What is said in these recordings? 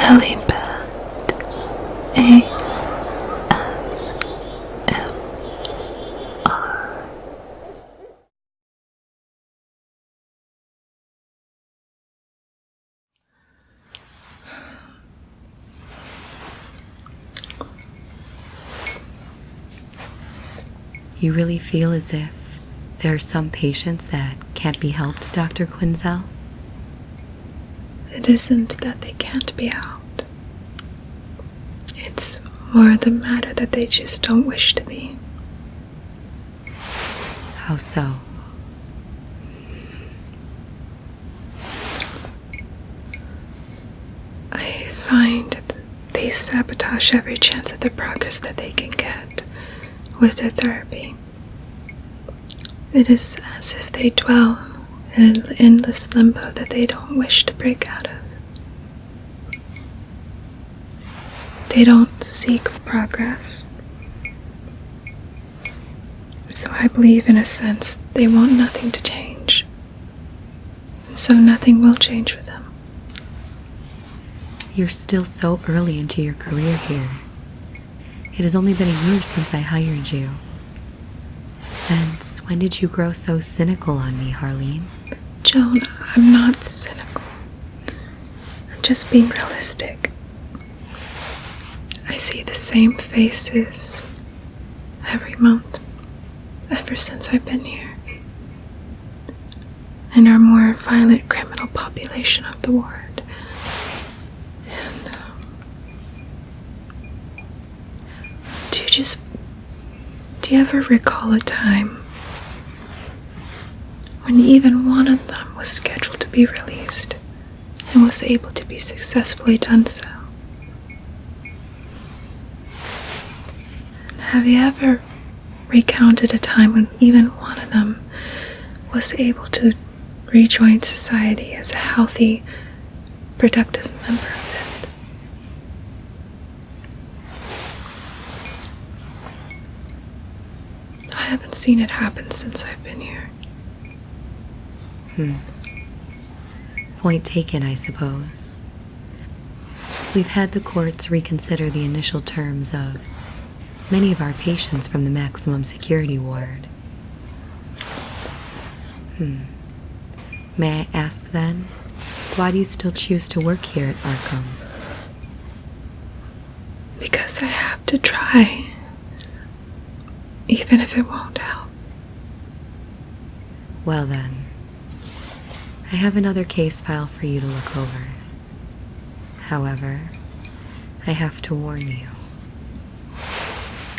Lilybeth ASMR. You really feel as if there are some patients that can't be helped, Dr. Quinzel? It isn't that they can't be helped. It's more the matter that they just don't wish to be. How so? I find they sabotage every chance at the progress that they can get with their therapy. It is as if they dwell in an endless limbo that they don't wish to break out of. They don't seek progress. So I believe, in a sense, they want nothing to change. And so nothing will change for them. You're still so early into your career here. It has only been a year since I hired you. Since when did you grow so cynical on me, Harleen? Joan, I'm not cynical. I'm just being realistic. I see the same faces every month, ever since I've been here. And our more violent criminal population of the ward. And, do you ever recall a time when even one of them was scheduled to be released and was able to be successfully done so? And have you ever recounted a time when even one of them was able to rejoin society as a healthy, productive member of it? I haven't seen it happen since I've been here. Point taken, I suppose. We've had the courts reconsider the initial terms of many of our patients from the maximum security ward. May I ask then, why do you still choose to work here at Arkham? Because I have to try. Even if it won't help. Well then, I have another case file for you to look over. However, I have to warn you.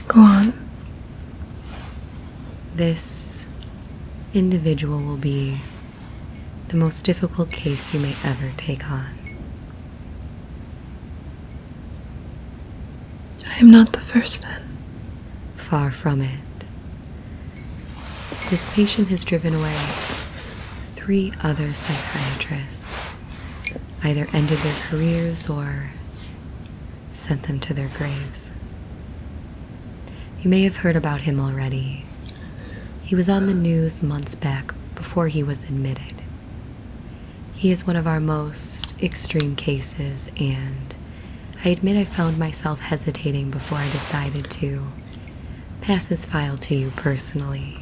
Go on. This individual will be the most difficult case you may ever take on. I am not the first then. Far from it. This patient has driven away 3 other psychiatrists, either ended their careers or sent them to their graves. You may have heard about him already. He was on the news months back before he was admitted. He is one of our most extreme cases, and I admit I found myself hesitating before I decided to pass his file to you personally.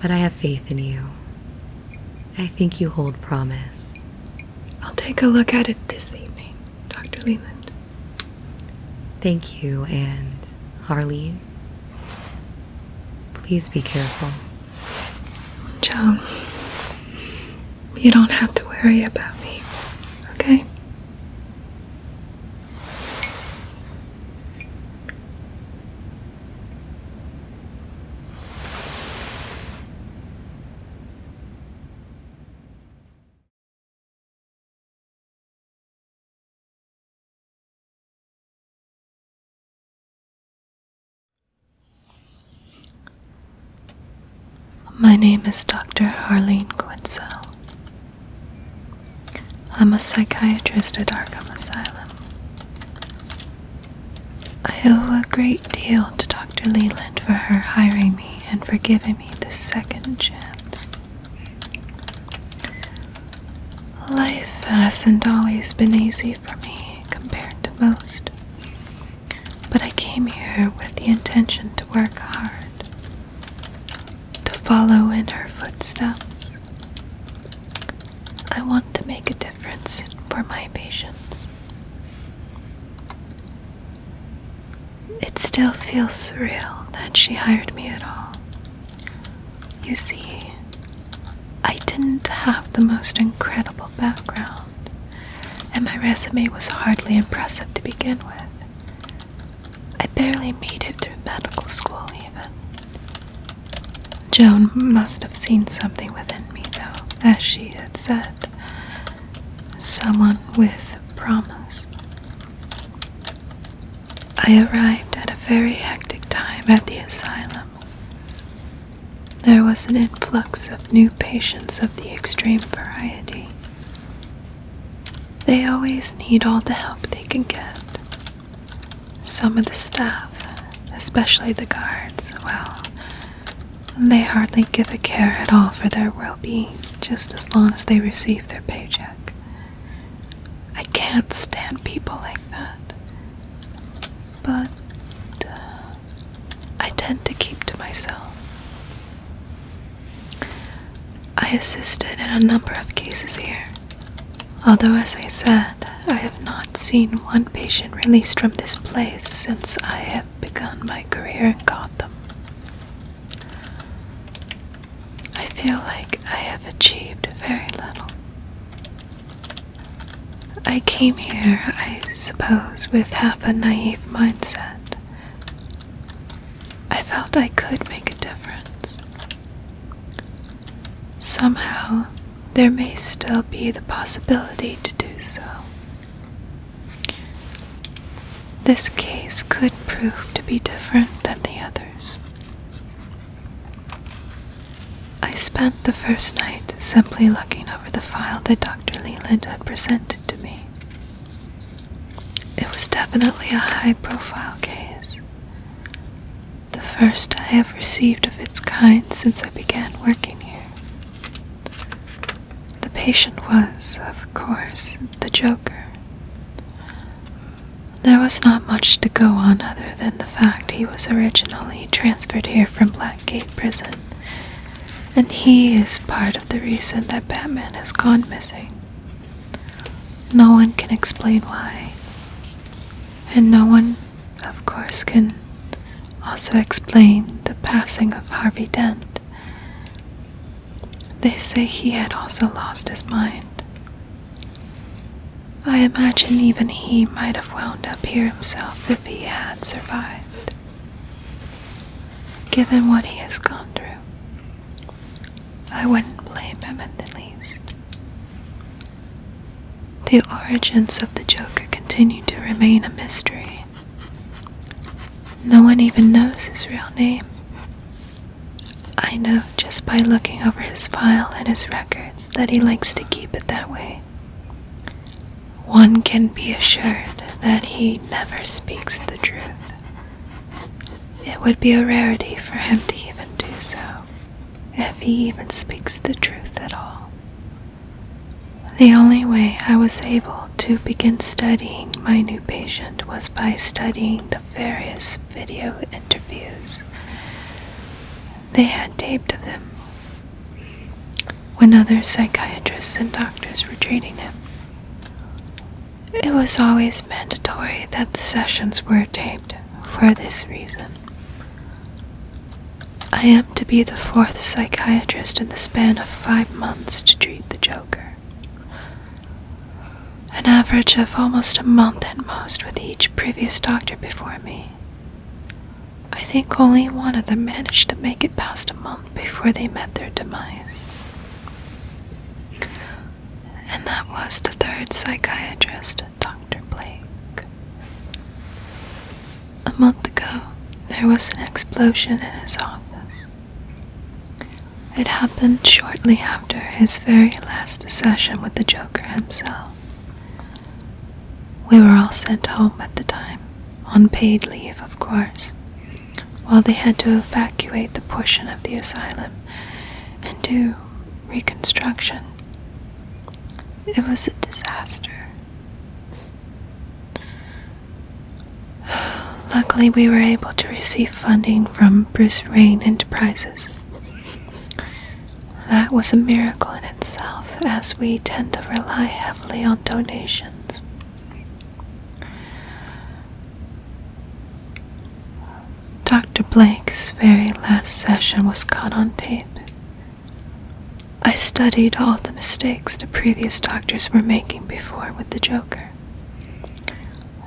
But I have faith in you. I think you hold promise. I'll take a look at it this evening, Dr. Leland. Thank you, and Harleen, please be careful. Joan, you don't have to worry about me, okay? My name is Dr. Harleen Quinzel. I'm a psychiatrist at Arkham Asylum. I owe a great deal to Dr. Leland for her hiring me and for giving me this second chance. Life hasn't always been easy for me. most. But I came here with the intention to work hard, to follow in her footsteps. I want to make a difference for my patients. It still feels surreal that she hired me at all. You see, I didn't have the most incredible background, and my resume was hardly impressive to begin with. I barely made it through medical school even. Joan must have seen something within me though, as she had said. Someone with promise. I arrived at a very hectic time at the asylum. There was an influx of new patients of the extreme variety. They always need all the help they can get. Some of the staff, especially the guards, well, they hardly give a care at all for their well-being, just as long as they receive their paycheck. I can't stand people like that. But I tend to keep to myself. I assisted in a number of cases here, although as I said, I have not seen one patient released from this place since I have begun my career in Gotham. I feel like I have achieved very little. I came here, I suppose, with half a naive mindset. I felt I could make a difference. Somehow, there may still be the possibility to do so. This case could prove to be different than the others. I spent the first night simply looking over the file that Dr. Leland had presented to me. It was definitely a high-profile case. The first I have received of its kind since I began working here. The patient was, of course, the Joker. There was not much to go on other than the fact he was originally transferred here from Blackgate Prison, and he is part of the reason that Batman has gone missing. No one can explain why, and no one, of course, can also explain the passing of Harvey Dent. They say he had also lost his mind. I imagine even he might have wound up here himself if he had survived. Given what he has gone through, I wouldn't blame him in the least. The origins of the Joker continue to remain a mystery. No one even knows his real name. I know just by looking over his file and his records that he likes to keep it that way. One can be assured that he never speaks the truth. It would be a rarity for him to even do so, if he even speaks the truth at all. The only way I was able to begin studying my new patient was by studying the various video interviews they had taped of him when other psychiatrists and doctors were treating him. It was always mandatory that the sessions were taped for this reason. I am to be the fourth psychiatrist in the span of 5 months to treat the Joker. An average of almost a month at most with each previous doctor before me. I think only one of them managed to make it past a month before they met their demise. And that was the third psychiatrist, Dr. Blake. A month ago, there was an explosion in his office. It happened shortly after his very last session with the Joker himself. We were all sent home at the time, on paid leave, of course, while they had to evacuate the portion of the asylum and do reconstruction. It was a disaster. Luckily, we were able to receive funding from Bruce Wayne Enterprises. That was a miracle in itself, as we tend to rely heavily on donations. Dr. Blake's very last session was caught on tape. I studied all the mistakes the previous doctors were making before with the Joker.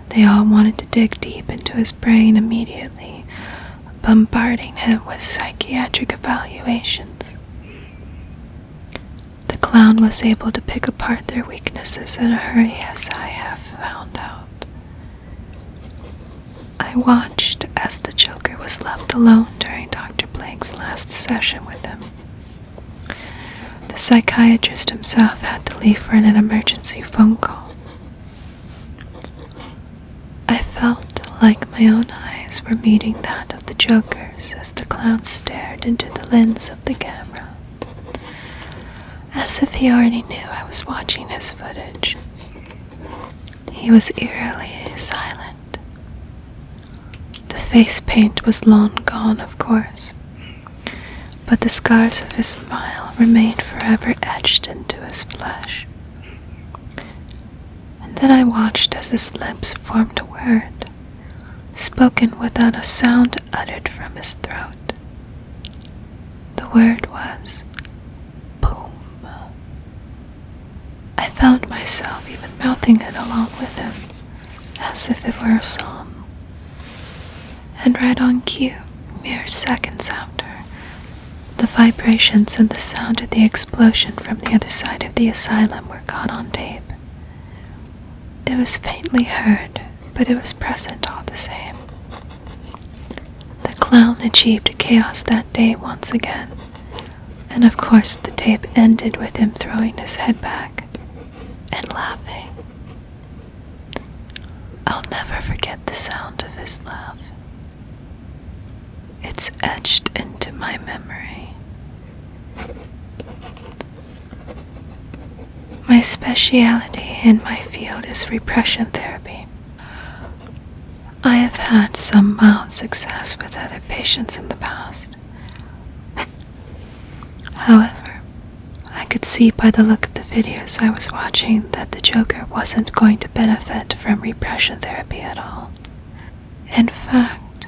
They all wanted to dig deep into his brain immediately, bombarding him with psychiatric evaluations. The clown was able to pick apart their weaknesses in a hurry, as I have found out. I watched as the Joker was left alone during Dr. Blake's last session with him. The psychiatrist himself had to leave for an emergency phone call. I felt like my own eyes were meeting that of the Joker's as the clown stared into the lens of the camera, as if he already knew I was watching his footage. He was eerily silent. The face paint was long gone, of course, but the scars of his smile remained forever etched into his flesh. And then I watched as his lips formed a word, spoken without a sound uttered from his throat. The word was boom. I found myself even mouthing it along with him, as if it were a song. And right on cue, mere seconds after, the vibrations and the sound of the explosion from the other side of the asylum were caught on tape. It was faintly heard, but it was present all the same. The clown achieved chaos that day once again, and of course the tape ended with him throwing his head back and laughing. I'll never forget the sound of his laugh. It's etched into my memory. My specialty in my field is repression therapy. I have had some mild success with other patients in the past. However, I could see by the look of the videos I was watching that the Joker wasn't going to benefit from repression therapy at all. In fact,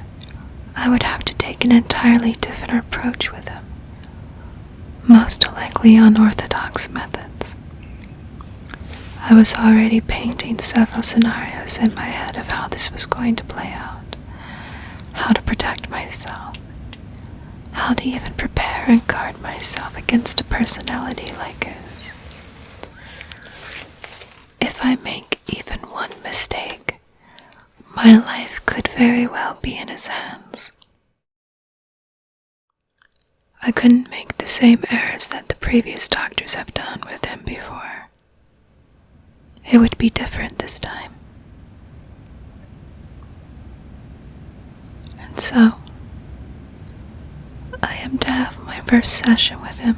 I would have to take an entirely different approach with him, most likely unorthodox methods. I was already painting several scenarios in my head of how this was going to play out, how to protect myself, how to even prepare and guard myself against a personality like his. If I make even one mistake, my life could very well be in his hands. I couldn't make the same errors that the previous doctors have done with him before. It would be different this time. And so, I am to have my first session with him.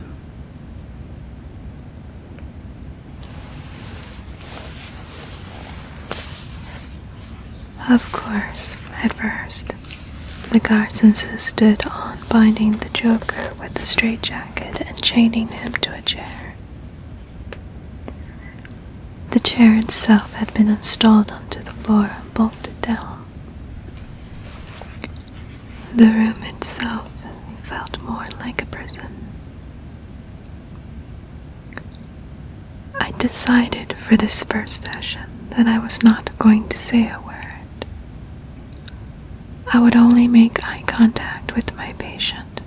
Of course, at first, the guards insisted on binding the Joker with a straitjacket and chaining him to a chair. The chair itself had been installed onto the floor and bolted down. The room itself felt more like a prison. I decided for this first session that I was not going to say a word. I would only make eye contact with my patient,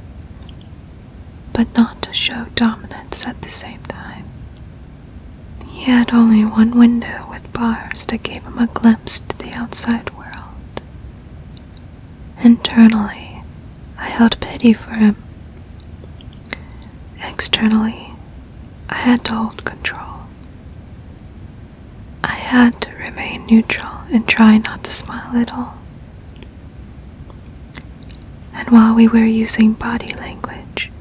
but not to show dominance at the same time. He had only one window with bars that gave him a glimpse to the outside world. Internally, I held pity for him. Externally, I had to hold control. I had to remain neutral and try not to smile at all. And while we were using body language,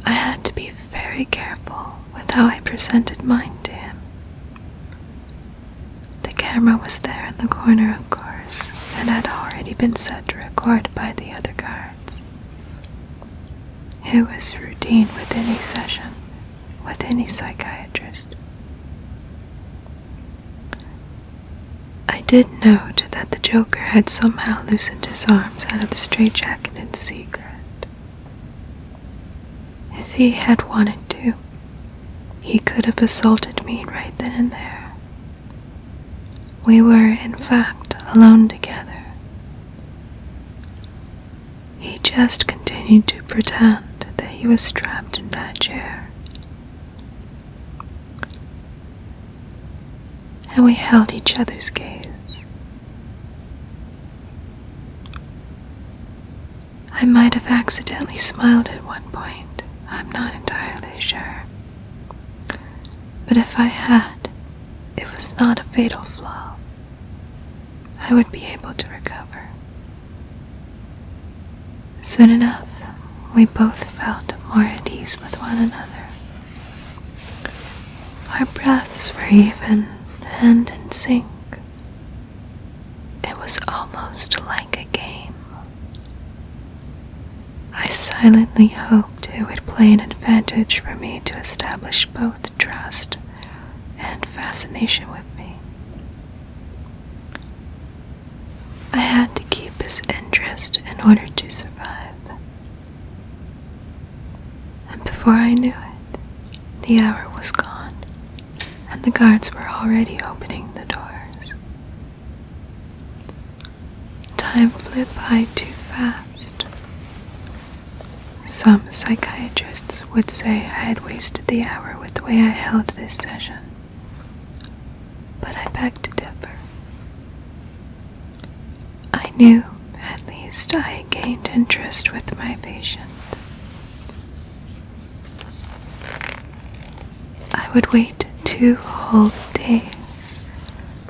I had to be very careful with how I presented mine to him. The camera was there in the corner, of course, timers that had already been set to record by the other guards. It was routine with any session, with any psychiatrist. I did note that the Joker had somehow loosened his arms out of the straitjacket in secret. If he had wanted to, he could have assaulted me right then and there. We were, in fact, alone together. He just continued to pretend that he was strapped in that chair. And we held each other's gaze. I might have accidentally smiled at one point, I'm not entirely sure. But if I had, it was not a fatal flaw. I would be able to recover. Soon enough, we both felt more at ease with one another. Our breaths were even and in sync. It was almost like a game. I silently hoped it would play an advantage for me to establish both trust and fascination with me. I had to keep his interest in order to survive. And before I knew it, the hour was gone, and the guards were already opening the doors. Time flew by too fast. Some psychiatrists would say I had wasted the hour with the way I held this session, but I beg to differ. I knew, at least, I had gained interest with my patient. I would wait 2 whole days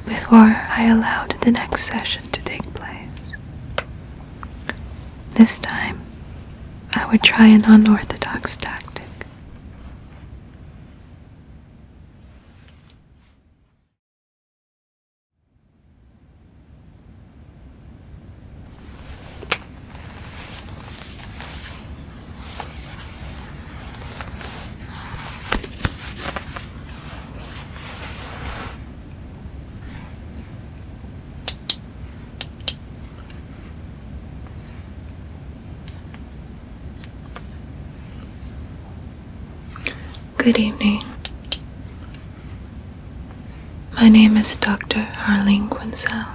before I allowed the next session to take place. This time, I would try an unorthodox tactic. Good evening. My name is Dr. Harleen Quinzel,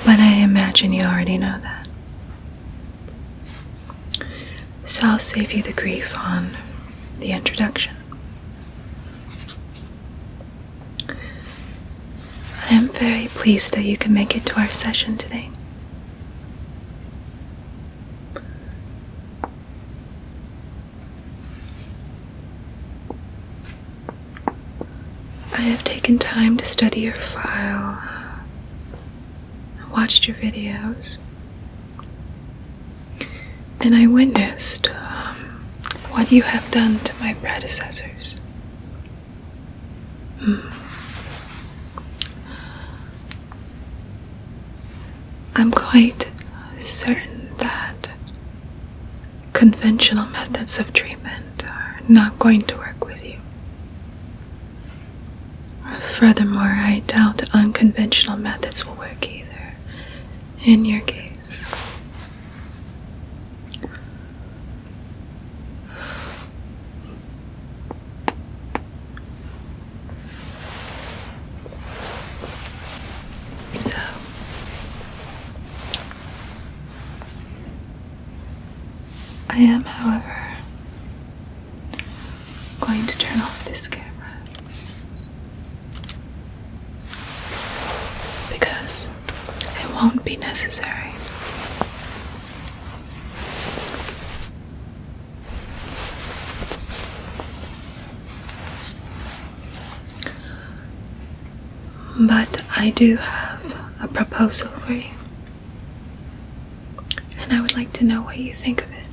but I imagine you already know that. So I'll save you the grief on the introduction. I am very pleased that you can make it to our session today. I have taken time to study your file, watched your videos, and I witnessed what you have done to my predecessors. I'm quite certain that conventional methods of treatment are not going to work with you. Furthermore, I doubt unconventional methods will work either, in your case. So, I am, however, going to turn off this camera. Because it won't be necessary. But I do have a proposal for you. And I would like to know what you think of it.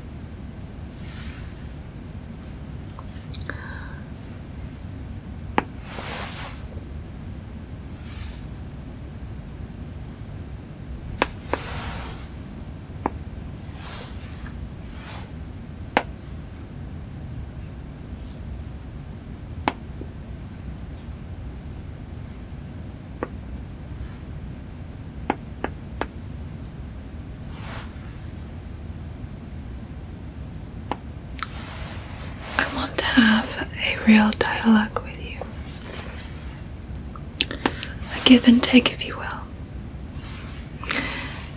have a real dialogue with you. A give and take, if you will.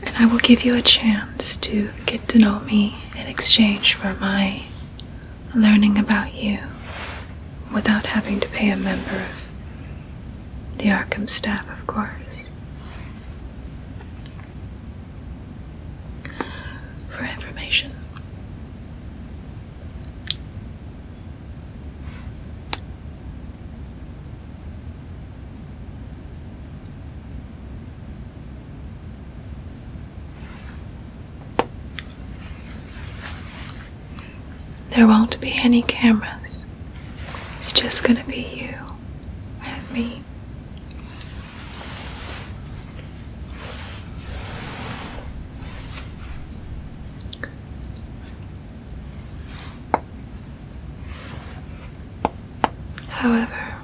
And I will give you a chance to get to know me in exchange for my learning about you without having to pay a member of the Arkham staff, of course. For information. There won't be any cameras. It's just gonna be you and me. However,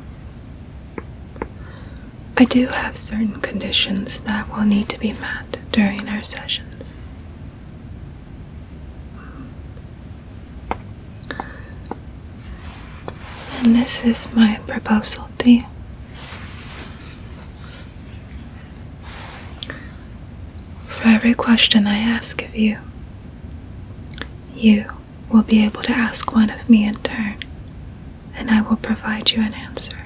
I do have certain conditions that will need to be met during our sessions. And this is my proposal to you. For every question I ask of you, you will be able to ask one of me in turn, and I will provide you an answer.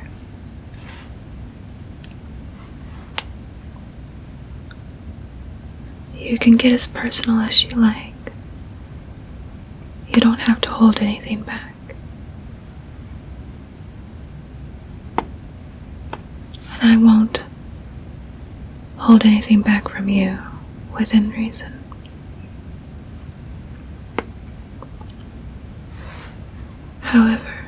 You can get as personal as you like. You don't have to hold anything back. And I won't hold anything back from you within reason. However,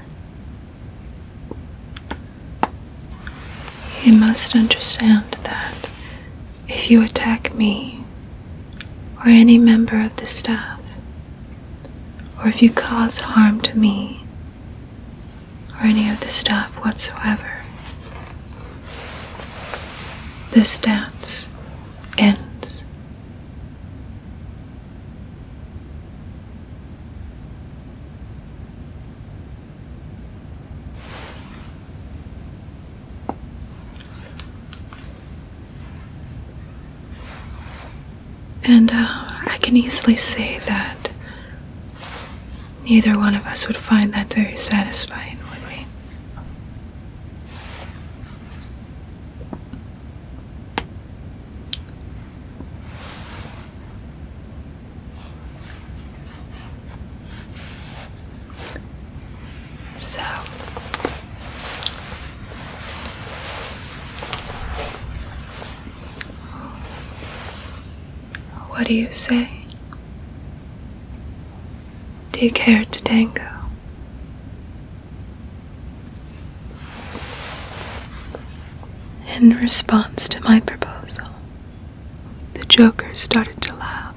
you must understand that if you attack me or any member of the staff, or if you cause harm to me or any of the staff whatsoever, this dance ends. And I can easily say that neither one of us would find that very satisfying, would we? So, what do you say? Do you care to tango? In response to my proposal, the Joker started to laugh.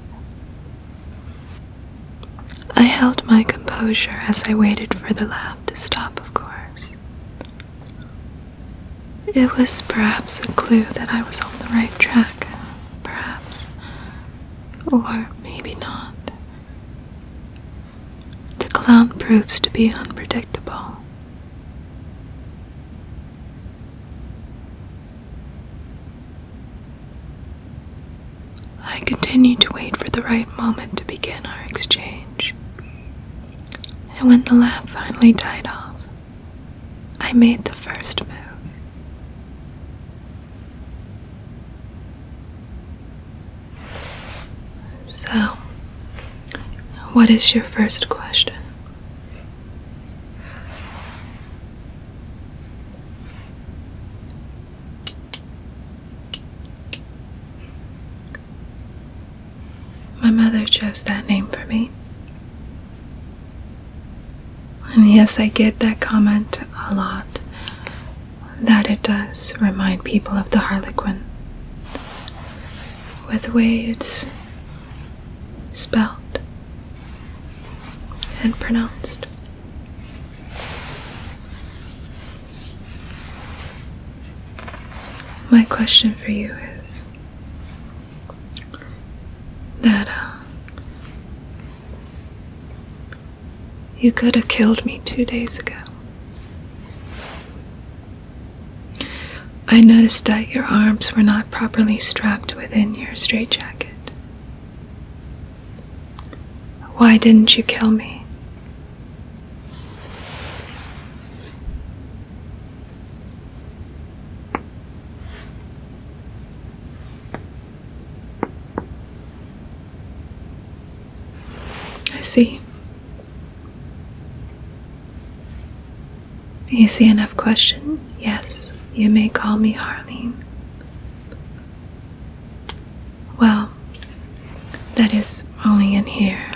I held my composure as I waited for the laugh to stop, of course. It was perhaps a clue that I was on the right track, perhaps, or maybe not. The clown proves to be unpredictable. I continued to wait for the right moment to begin our exchange, and when the laugh finally died off, I made the first move. So, what is your first question? My mother chose that name for me. And yes, I get that comment a lot, that it does remind people of the Harlequin, with the way it's spelled and pronounced. My question for you is that You could have killed me 2 days ago. I noticed that your arms were not properly strapped within your straitjacket. Why didn't you kill me? I see. Easy enough question. Yes, you may call me Harleen. Well, that is only in here.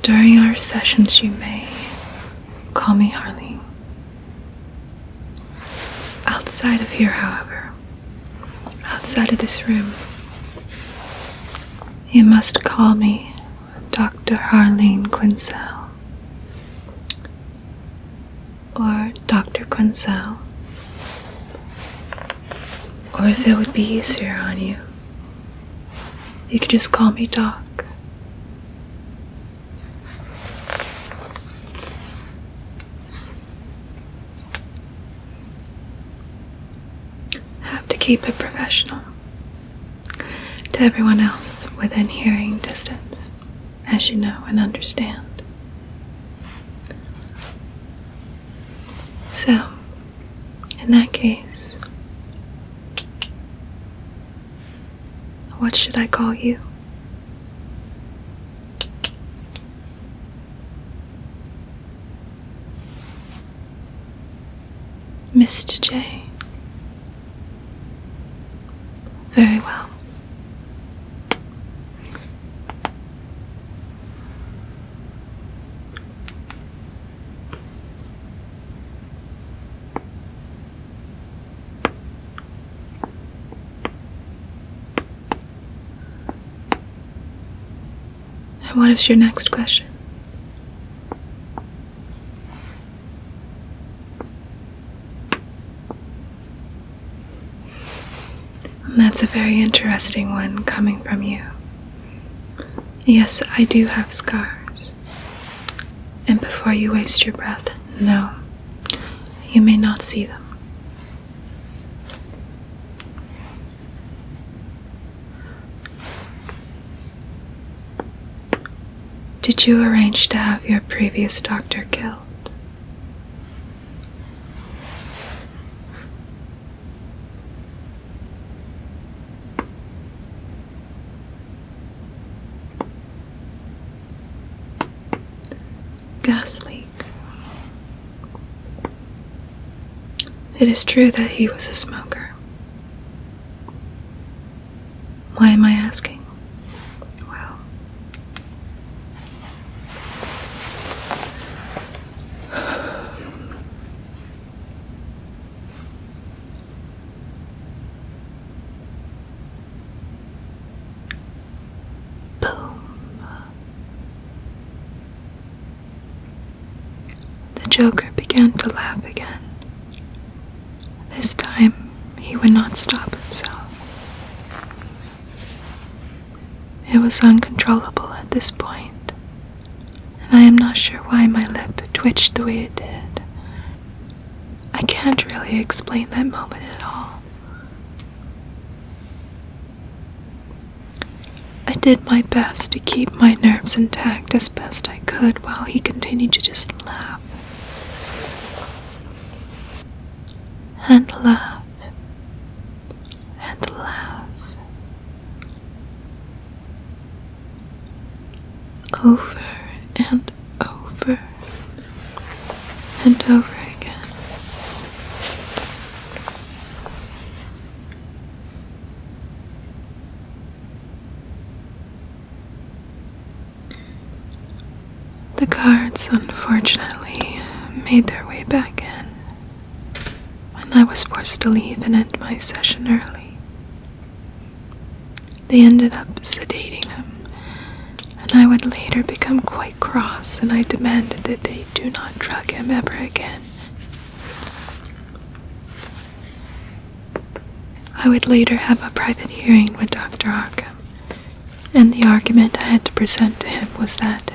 During our sessions, you may call me Harleen. Outside of here, however, outside of this room, you must call me Dr. Harleen Quinzel, or Dr. Quinzel, or if it would be easier on you, you could just call me Doc. Have to keep it professional to everyone else within hearing distance, as you know and understand. So, in that case, what should I call you? Mr. J. Very well. And what is your next question? That's a very interesting one coming from you. Yes, I do have scars. And before you waste your breath, no, you may not see them. Did you arrange to have your previous doctor killed? Gas leak. It is true that he was a smoker. Why am I asking? Well, the Joker began to laugh again. This time, he would not stop himself. It was uncontrollable at this point, and I am not sure why my lip twitched the way it did. I can't really explain that moment at all. I did my best to keep my nerves intact as best I could while he continued to just laugh. And laugh. And laugh. Over and over and over again. The guards, unfortunately, made their way back in, and I was forced to leave and end my session early. They ended up sedating him, and I would later become quite cross, and I demanded that they do not drug him ever again. I would later have a private hearing with Dr. Arkham, and the argument I had to present to him was that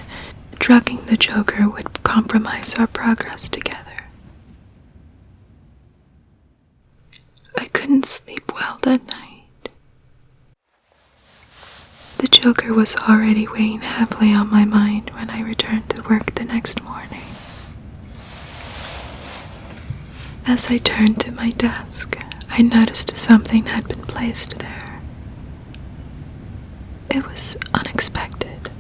drugging the Joker would compromise our progress together. I couldn't sleep well that night. The Joker was already weighing heavily on my mind when I returned to work the next morning. As I turned to my desk, I noticed something had been placed there. It was unexpected,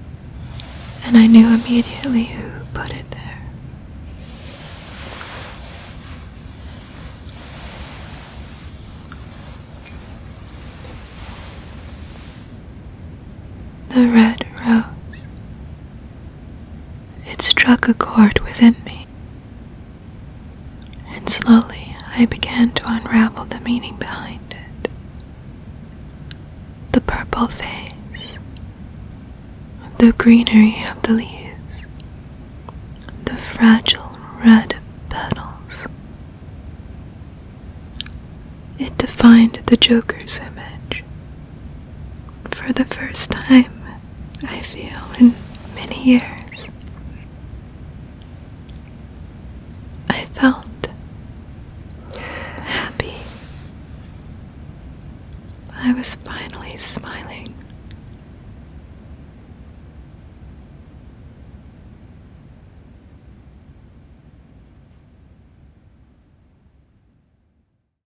and I knew immediately who put it there. The red rose. It struck a chord within me, and slowly I began to unravel the meaning behind it. The purple vase, the greenery of the leaves, the fragile red petals. It defined the Joker's image. For the first time, I feel, in many years, I felt happy. I was finally smiling.